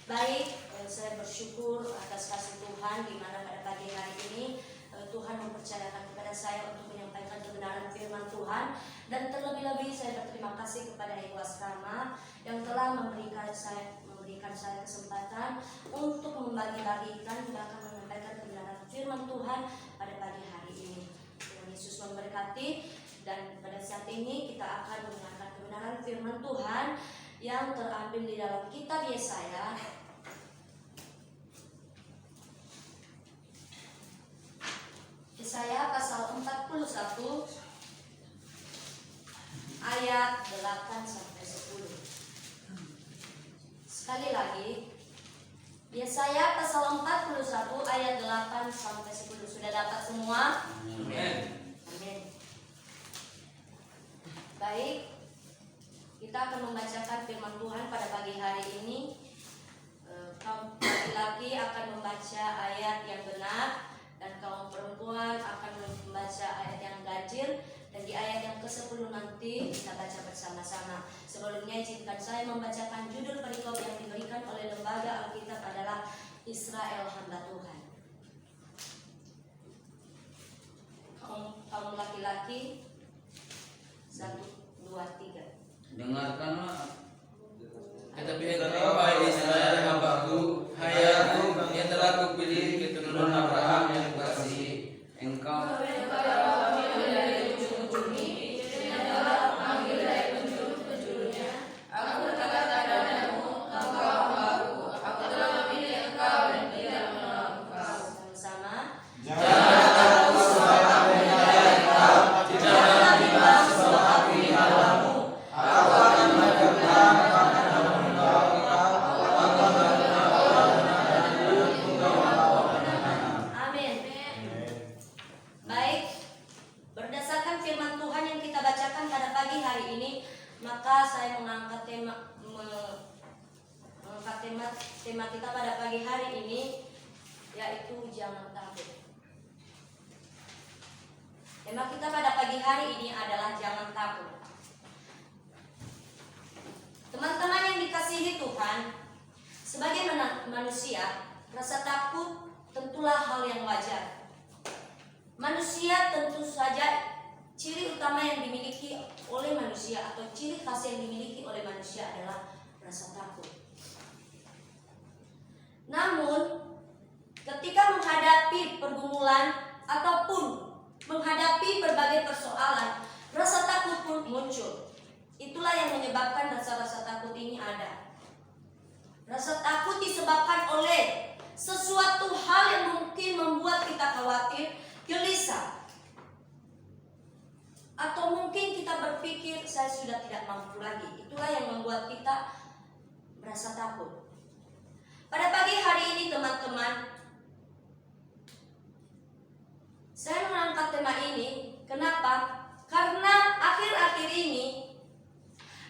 Baik, saya bersyukur atas kasih Tuhan di mana pada pagi hari ini Tuhan mempercayakan kepada saya untuk menyampaikan kebenaran firman Tuhan, dan terlebih-lebih saya berterima kasih kepada Ibu Asrama yang telah memberikan saya kesempatan untuk membagi-bagikan bahkan menyampaikan kebenaran firman Tuhan pada pagi hari ini. Tuhan Yesus memberkati, dan pada saat ini kita akan mendengarkan kebenaran firman Tuhan yang terambil di dalam kitab Yesaya pasal 41 ayat 8 sampai 10. Sekali lagi, Yesaya pasal 41 ayat 8 sampai 10. Sudah dapat semua? Amin. Amin. Baik, kita akan membacakan firman Tuhan pada pagi hari ini. Kaum laki-laki akan membaca ayat yang benar, dan kaum perempuan akan membaca ayat yang ganjil. Dan di ayat yang ke-10 nanti kita baca bersama-sama. Sebelumnya izinkan saya membacakan judul perikop yang diberikan oleh lembaga Alkitab adalah Israel Hamba Tuhan. Kaum laki-laki 1, 2, 3. Dengarkanlah, tetapi engkau hai Israel hambaku, hai aku yang telah kupilih keturunan Abraham yang kukasihi. Engkau tema kita pada pagi hari ini yaitu jangan takut. Tema kita pada pagi hari ini adalah jangan takut. Teman-teman yang dikasihi Tuhan, sebagai manusia, rasa takut tentulah hal yang wajar. Manusia tentu saja ciri utama yang dimiliki oleh manusia atau ciri khas yang dimiliki oleh manusia adalah rasa takut. Namun, ketika menghadapi pergumulan ataupun menghadapi berbagai persoalan, rasa takut pun muncul. Itulah yang menyebabkan rasa-rasa takut ini ada. Rasa takut disebabkan oleh sesuatu hal yang mungkin membuat kita khawatir, gelisah, atau mungkin kita berpikir saya sudah tidak mampu lagi. Itulah yang membuat kita merasa takut. Pada pagi hari ini teman-teman, saya mengangkat tema ini. Kenapa? Karena akhir-akhir ini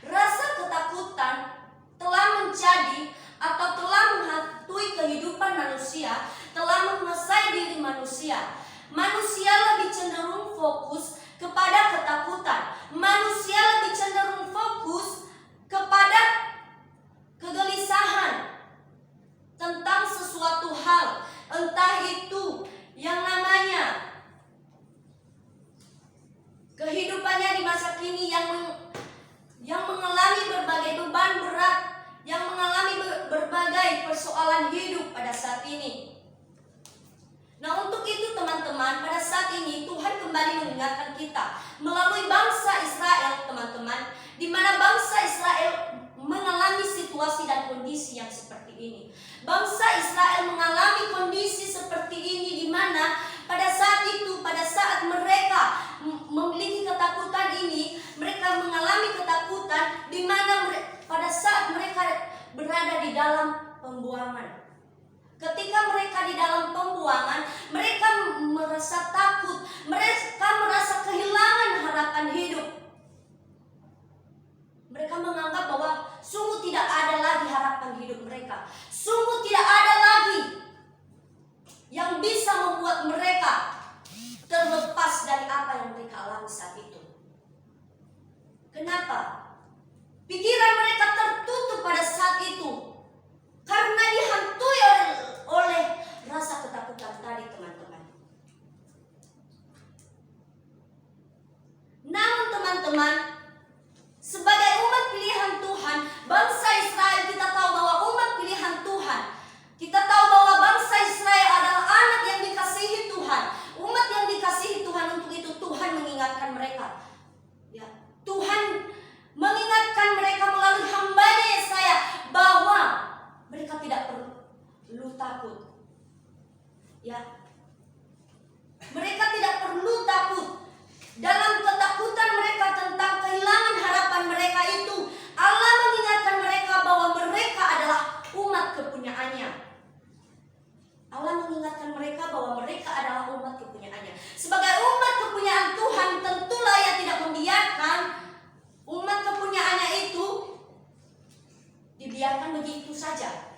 rasa ketakutan telah menjadi atau telah menghantui kehidupan manusia, telah menguasai diri manusia. Manusia lebih cenderung fokus kepada ketakutan. Manusia lebih cenderung fokus kepada kegelisahan tentang sesuatu hal, entah itu yang namanya kehidupannya di masa kini yang mengalami berbagai beban berat, yang mengalami berbagai persoalan hidup pada saat ini. Nah, untuk itu teman-teman, pada saat ini Tuhan kembali mengingatkan kita melalui bangsa Israel, teman-teman, di mana bangsa Israel mengalami situasi dan kondisi yang seperti ini. Bangsa Israel mengalami kondisi seperti ini di mana pada saat itu, pada saat mereka memiliki ketakutan ini, mereka mengalami ketakutan di mana pada saat mereka berada di dalam pembuangan. Ketika mereka di dalam pembuangan, mereka merasa takut, mereka merasa kehilangan harapan hidup. Mereka menganggap bahwa sungguh tidak ada lagi harapan hidup mereka. Sungguh tidak ada lagi yang bisa membuat mereka terlepas dari apa yang mereka alami saat itu. Kenapa? Pikiran mereka tertutup pada saat itu. Karena akan begitu saja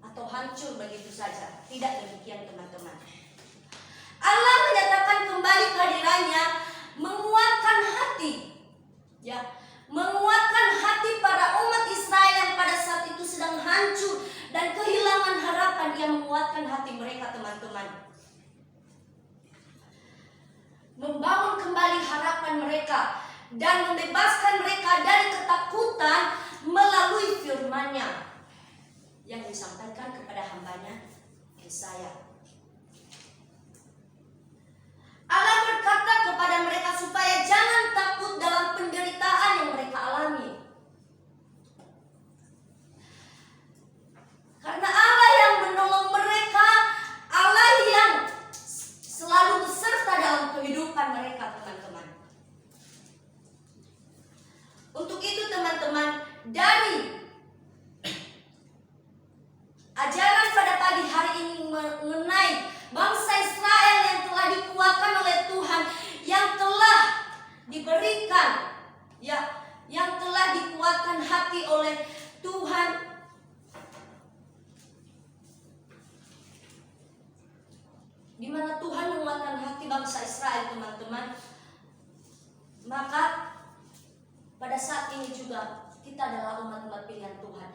atau hancur begitu saja. Tidak demikian teman-teman. Allah menyatakan kembali kehadirannya, menguatkan hati, ya, menguatkan hati para umat Israel yang pada saat itu sedang hancur dan kehilangan harapan. Dia menguatkan hati mereka teman-teman, membangun kembali harapan mereka dan membebaskan mereka dari ketakutan melalui firman-Nya yang disampaikan kepada hambanya Yesaya. Allah berkata kepada mereka supaya jangan takut dalam penderitaan yang mereka alami. Karena Allah yang menolong mereka, Allah yang selalu beserta dalam kehidupan mereka teman-teman. Untuk itu teman-teman, dari ajaran pada pagi hari ini mengenai bangsa Israel yang telah dikuatkan oleh Tuhan, yang telah diberikan, ya, yang telah dikuatkan hati oleh Tuhan, di mana Tuhan menguatkan hati bangsa Israel teman-teman. Maka pada saat ini juga kita adalah umat-umat pilihan Tuhan.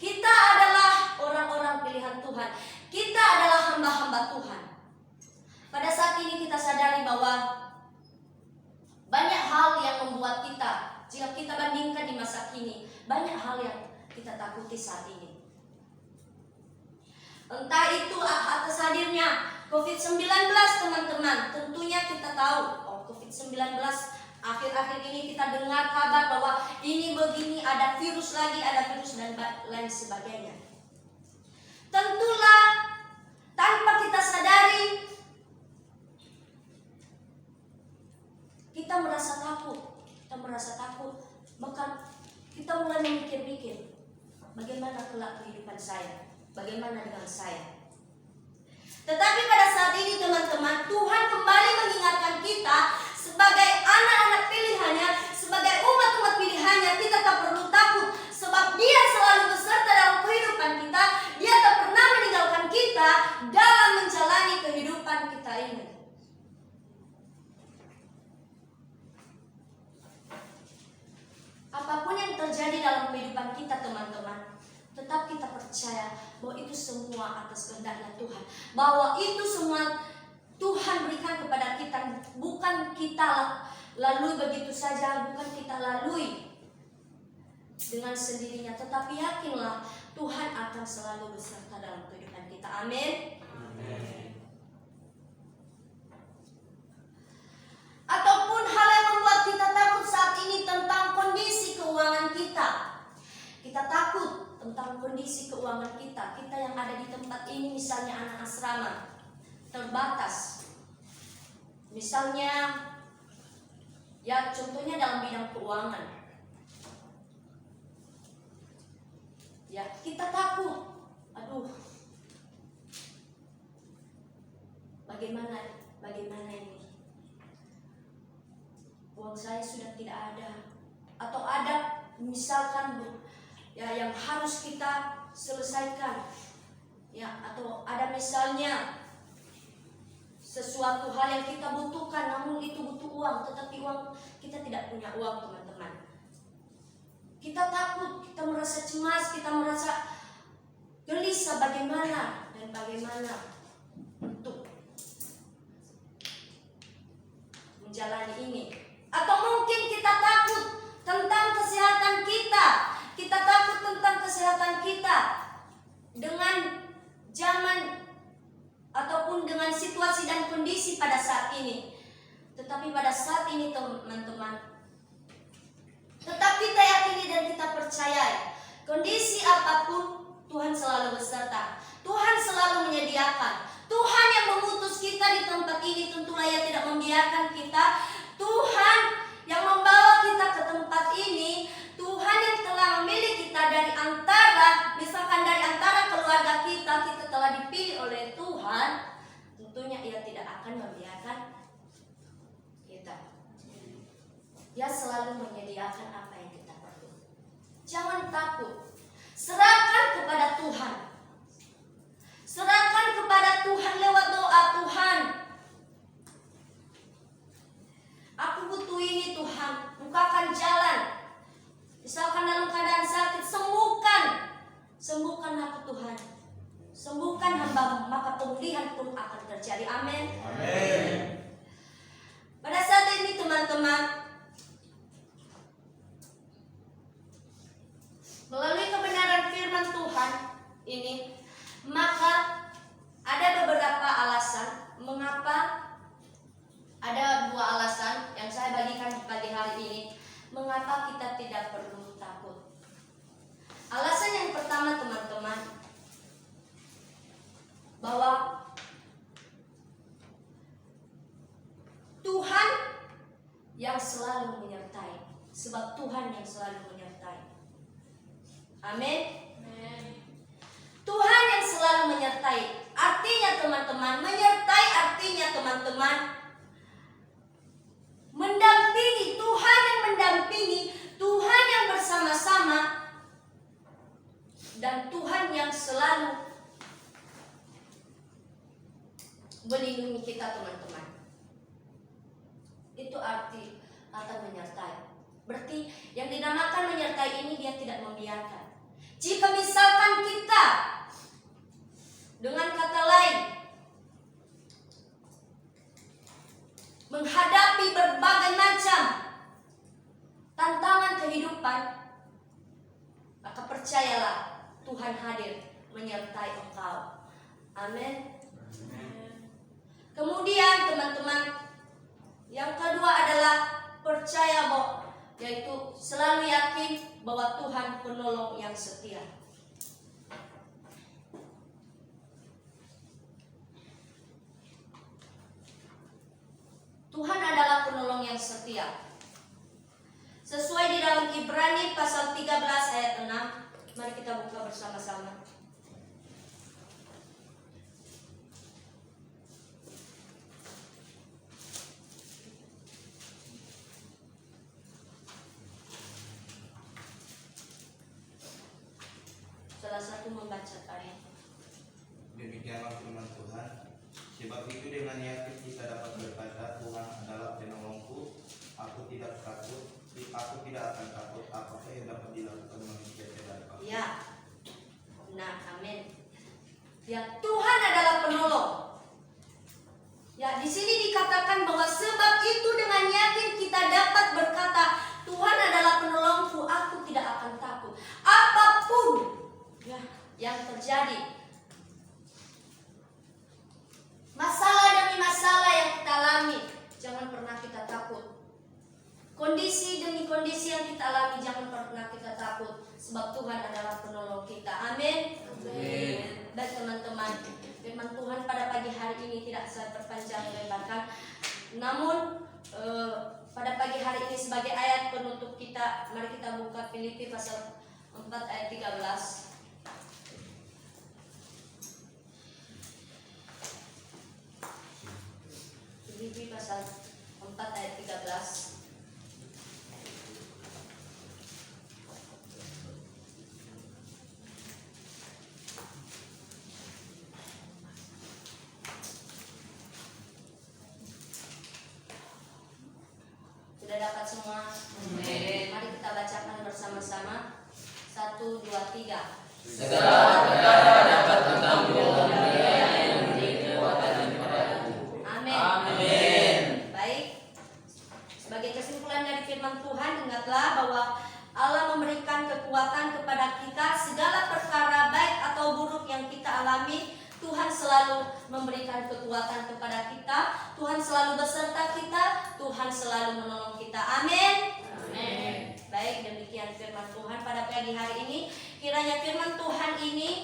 Kita adalah orang-orang pilihan Tuhan. Kita adalah hamba-hamba Tuhan. Pada saat ini kita sadari bahwa banyak hal yang membuat kita, jika kita bandingkan di masa kini, banyak hal yang kita takuti saat ini. Entah itu atas hadirnya COVID-19 teman-teman. Tentunya kita tahu, COVID-19 akhir-akhir ini kita dengar kabar bahwa ini begini, ada virus lagi, ada virus dan lain sebagainya. Tentulah tanpa kita sadari, kita merasa takut, bahkan kita mulai memikir-mikir, bagaimana kelak kehidupan saya, bagaimana dengan saya. Tetapi pada saat ini teman-teman, Tuhan kembali mengingatkan kita sebagai anak-anak pilihannya, sebagai umat-umat pilihannya, kita tak perlu takut, sebab Dia selalu beserta dalam kehidupan kita. Dia tak pernah meninggalkan kita dalam menjalani kehidupan kita ini. Apapun yang terjadi dalam kehidupan kita teman-teman, tetap kita percaya bahwa itu semua atas kehendaknya Tuhan, bahwa itu semua Tuhan berikan kepada kita, bukan kita lalui begitu saja, bukan kita lalui dengan sendirinya, tetapi yakinlah Tuhan akan selalu beserta dalam kehidupan kita. Amin. Ataupun hal yang membuat kita takut saat ini tentang kondisi keuangan kita. Kita takut tentang kondisi keuangan kita. Kita yang ada di tempat ini, misalnya anak asrama, terbatas. Misalnya, ya contohnya dalam bidang keuangan. Ya, kita takut. Aduh, bagaimana ini? Uang saya sudah tidak ada, atau ada misalkan ya yang harus kita selesaikan, ya, atau ada misalnya sesuatu hal yang kita butuhkan, namun itu butuh uang, tetapi kita tidak punya uang teman-teman. Kita takut, kita merasa cemas, kita merasa gelisah bagaimana untuk menjalani ini. Atau mungkin kita takut tentang kesehatan kita. Kita takut tentang kesehatan kita dengan zaman ataupun dengan situasi dan kondisi pada saat ini. Tetapi pada saat ini teman-teman, tetap kita yakini dan kita percaya, kondisi apapun Tuhan selalu beserta. Tuhan selalu menyediakan. Tuhan yang memutus kita di tempat ini, tentulah Ia tidak membiarkan kita. Tuhan yang membawa kita ke tempat ini, Tuhan yang telah memilih kita dari antara, misalkan dari antara keluarga kita telah dipilih oleh Tuhan, tentunya Ia tidak akan membiarkan kita. Ia selalu menyediakan apa yang kita perlu. Jangan takut. Serahkan kepada Tuhan. Serahkan kepada Tuhan lewat doa. Tuhan, aku butuh ini Tuhan. Bukakan jalan. Misalkan dalam keadaan sakit, sembuhkan. Sembuhkan aku Tuhan. Sembuhkan hamba, maka pemulihan pun akan terjadi. Amin. Amin. Pada saat ini teman-teman, melalui kebenaran firman Tuhan ini, maka ada beberapa alasan mengapa, ada 2 alasan yang saya bagikan di pagi hari ini mengapa kita tidak perlu takut. Alasan yang pertama teman-teman, bahwa Tuhan yang selalu menyertai. Sebab Tuhan yang selalu menyertai. Amin. Tuhan yang selalu menyertai. Artinya teman-teman, menyertai artinya teman-teman mendampingi. Tuhan yang mendampingi, Tuhan yang bersama-sama, dan Tuhan yang selalu melindungi kita teman-teman. Itu arti kata menyertai. Berarti yang dinamakan menyertai ini dia tidak membiarkan. Jika misalkan kita, dengan kata lain, menghadapi berbagai macam tantangan kehidupan, maka percayalah Tuhan hadir menyertai engkau. Amin. Kemudian teman-teman, yang kedua adalah percaya bahwa, yaitu selalu yakin bahwa Tuhan penolong yang setia. Tuhan adalah penolong yang setia. Sesuai di dalam Ibrani pasal 13 ayat 6. Mari kita buka bersama-sama. Salah satu membaca ayat. Demikianlah firman Tuhan. Sebab itu dengan yakin kita dapat berkata, Tuhan adalah penolongku. Aku tidak takut. Aku tidak akan takut. Apakah yang dapat dilakukan manusia terhadap aku? Ya. Nah, amin. Ya, Tuhan adalah penolong. Ya, di sini dikatakan bahwa sebab itu dengan yakin kita dapat berkata, Tuhan adalah penolongku, aku tidak akan takut. Apapun ya yang terjadi, masalah demi masalah yang kita alami, jangan pernah kita takut. Kondisi demi kondisi yang kita alami, jangan pernah kita takut. Sebab Tuhan adalah penolong kita. Amin. Amin. Baik teman-teman, firman Tuhan pada pagi hari ini tidak saya perpanjang lebarkan. Namun pada pagi hari ini sebagai ayat penutup kita, mari kita buka Filipi pasal 4 ayat 13. Filipi pasal 4 ayat 13. Sudah dapat semua? Amin. Mari kita bacakan bersama-sama. 1, 2, 3. Segala perkara dapat kutampung Dia yang memberi kekuatan kepadaku. Amin. Amin. Baik. Sebagai kesimpulan dari firman Tuhan, ingatlah bahwa Allah memberikan kekuatan kepada kita. Segala perkara baik atau buruk yang kita alami, Tuhan selalu memberikan kekuatan kepada kita. Tuhan selalu beserta kita. Tuhan selalu menolong kita. Amin. Amin. Baik, demikian firman Tuhan pada pagi hari ini. Kiranya firman Tuhan ini